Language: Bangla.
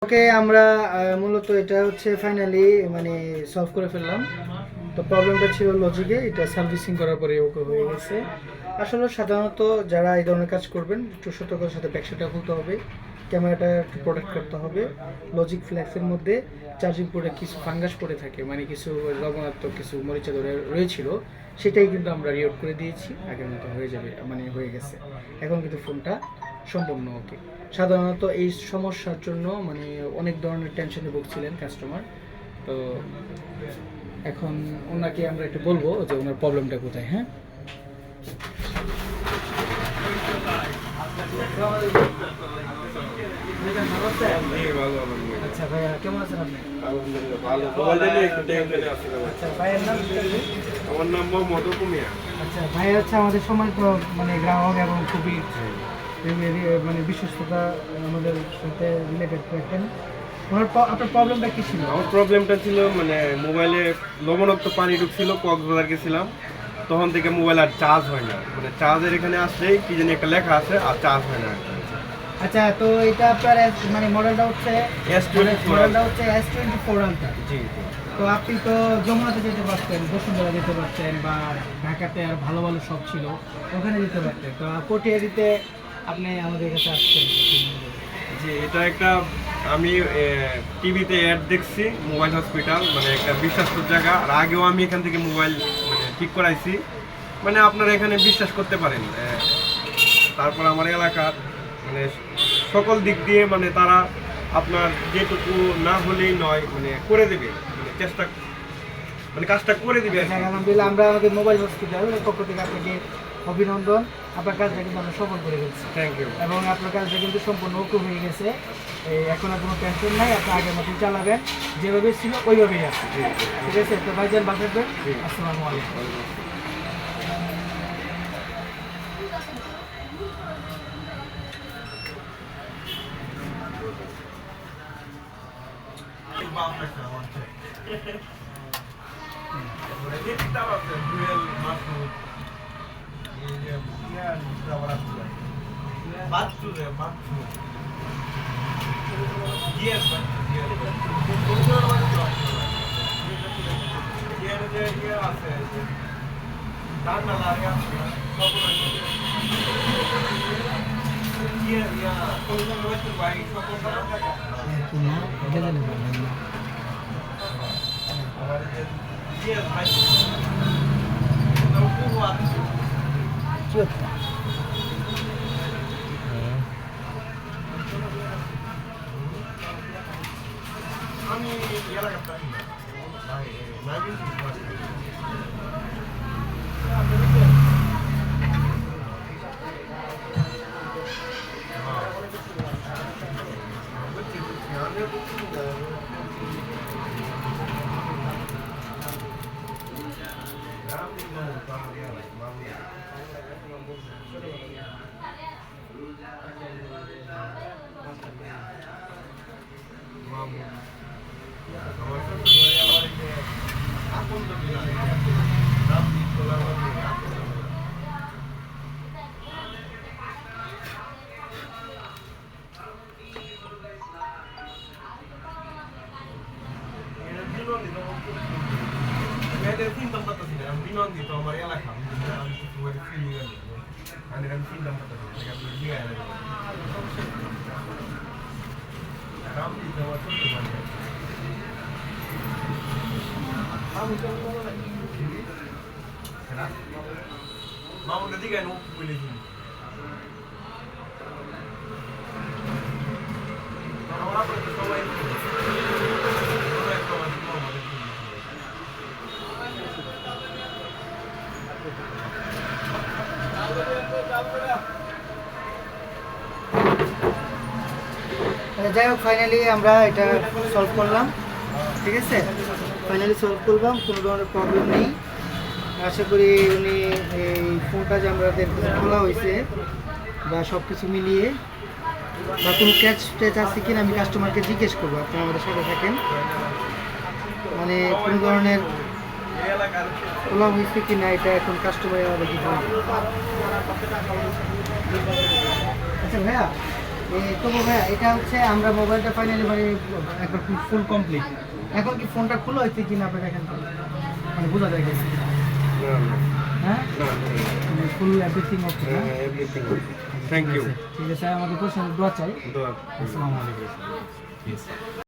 ওকে আমরা মূলত এটা হচ্ছে ফাইনালি মানে সলভ করে ফেললাম। তো প্রবলেমটা ছিল লজিকে, এটা সার্ভিসিং করার পরে ওকে হয়ে গেছে। আসলে সাধারণত যারা এই ধরনের কাজ করবেন একটু সতর্কতার সাথে ব্যাকসাইডটা খুলতে হবে, ক্যামেরাটা একটু প্রোটেক্ট করতে হবে। লজিক ফ্ল্যাক্সের মধ্যে চার্জিং পোর্টে কিছু ফাঙ্গাস পড়ে থাকে, মানে কিছু লবণাত্মক কিছু মরিচা ধরে রয়েছিল, সেটাই কিন্তু আমরা রিওট করে দিয়েছি, আগের মতো হয়ে যাবে, মানে হয়ে গেছে। এখন কিন্তু ফোনটা সম্পূর্ণ ওকে। সাধারণত এই সমস্যার জন্য মানে অনেক ধরনের টেনশনে ভুগছিলেন কাস্টমার। তো এখন ওনাকে আমরা একটু বলবো যে ওনার প্রবলেমটা কোথায়। হ্যাঁ, আচ্ছা ভাইয়া কেমন আছেন আপনি? আচ্ছা ভাইয়ের নাম কি? আমার নাম মোহাম্মদ কুমিয়া। আচ্ছা ভাইয়া হচ্ছে আমাদের সময় তো মানে গ্রাহক এবং খুবই মানে বিশ্বস্ততা আমাদের সাথে রিলেটেড রাখেন। আপনার প্রবলেমটা কি ছিল? আমার প্রবলেমটা ছিল মানে মোবাইলে লবণাক্ত পানি ঢুকছিল, কক্সবাজার গেছিলাম, তখন থেকে মোবাইল আর চার্জ হয় না। মানে চার্জের এখানে আসলেই কি জানি একটা লেখা আছে, আর চার্জ হয় না। আচ্ছা, তো এটা আপনার মানে মডেলটা হচ্ছে মডেলটা হচ্ছে S24 আলট্রা। জি। তো আপনি তো যমুনাতে যেতে পারতেন, বসুন্ধরা যেতে পারতেন, বা ঢাকাতে আর ভালো ভালো শপ ছিল ওখানে যেতে পারতেন। তো পটিয়ারিতে আপনি আমাদের কাছে আসছেন। জি, এটা একটা আমি টিভিতে অ্যাড দেখছি, মোবাইল হসপিটাল মানে একটা বিশ্বাস্ত জায়গা। আর আগেও আমি এখান থেকে মোবাইল মানে ঠিক করাইছি, মানে আপনারা এখানে বিশ্বাস করতে পারেন। তারপর আমার এলাকার মানে সকল দিক দিয়ে মানে তারা আপনার যেটুকু না হলেই নয় মানে করে দেবে, মানে চেষ্টা মানে কাজটা করে দেবে। হ্যাঁ, আলহামদুলিল্লাহ, আমরা আমাদের মোবাইল হসপিটালের পক্ষ থেকে আপনাকে অভিনন্দন। আপনার কাজটা কিন্তু আমরা সফল করে ফেলছি। Thank you. এবং আপনার কাজটা কিন্তু সম্পূর্ণ ওকে হয়ে গেছে। এখন আর কোনো টেনশন নাই, আপনি আগের মতোই চালাবেন, যেভাবে ছিল ওইভাবেই আছে। ঠিক আছে, তো ভাইজান বাসাবেন। আসসালামু আলাইকুম। আমি এলাকাটা বিনন্দিত আমার এলাকা আমি চিন্তা মামুন দিকে বলেছি সবাই যাই হোক, ফাইনালি আমরা এটা সলভ করলাম। ঠিক আছে, ফাইনালি সলভ করলাম, কোনো ধরনের প্রবলেম নেই। আশা করি উনি এই ফোনটা যে আমাদের খোলা হয়েছে বা সব কিছু মিলিয়ে বা কোনো ক্যাচ ট্যাচ আছে কিনা আমি কাস্টমারকে জিজ্ঞেস করবো। আপনি আমাদের সাথে থাকেন, মানে কোনো ধরনের খোলা হয়েছে কি না এটা এখন কাস্টমার আমাদের কি বলবে। আচ্ছা ভাইয়া, তবু ভাইয়া এটা হচ্ছে আমরা মোবাইলটা ফাইনালি মানে একবার ফুল কমপ্লিট। এখন কি ফোনটা খোলা হয়েছে কিনা আপনি দেখেন তো, মানে বোঝা যায় কিনা? হ্যাঁ, ফুল এভরিথিং ওকে না? এভরিথিং। Thank you. ঠিক আছে, আমাদের তো দোয়া চাই। দোয়া। আসসালামু আলাইকুম।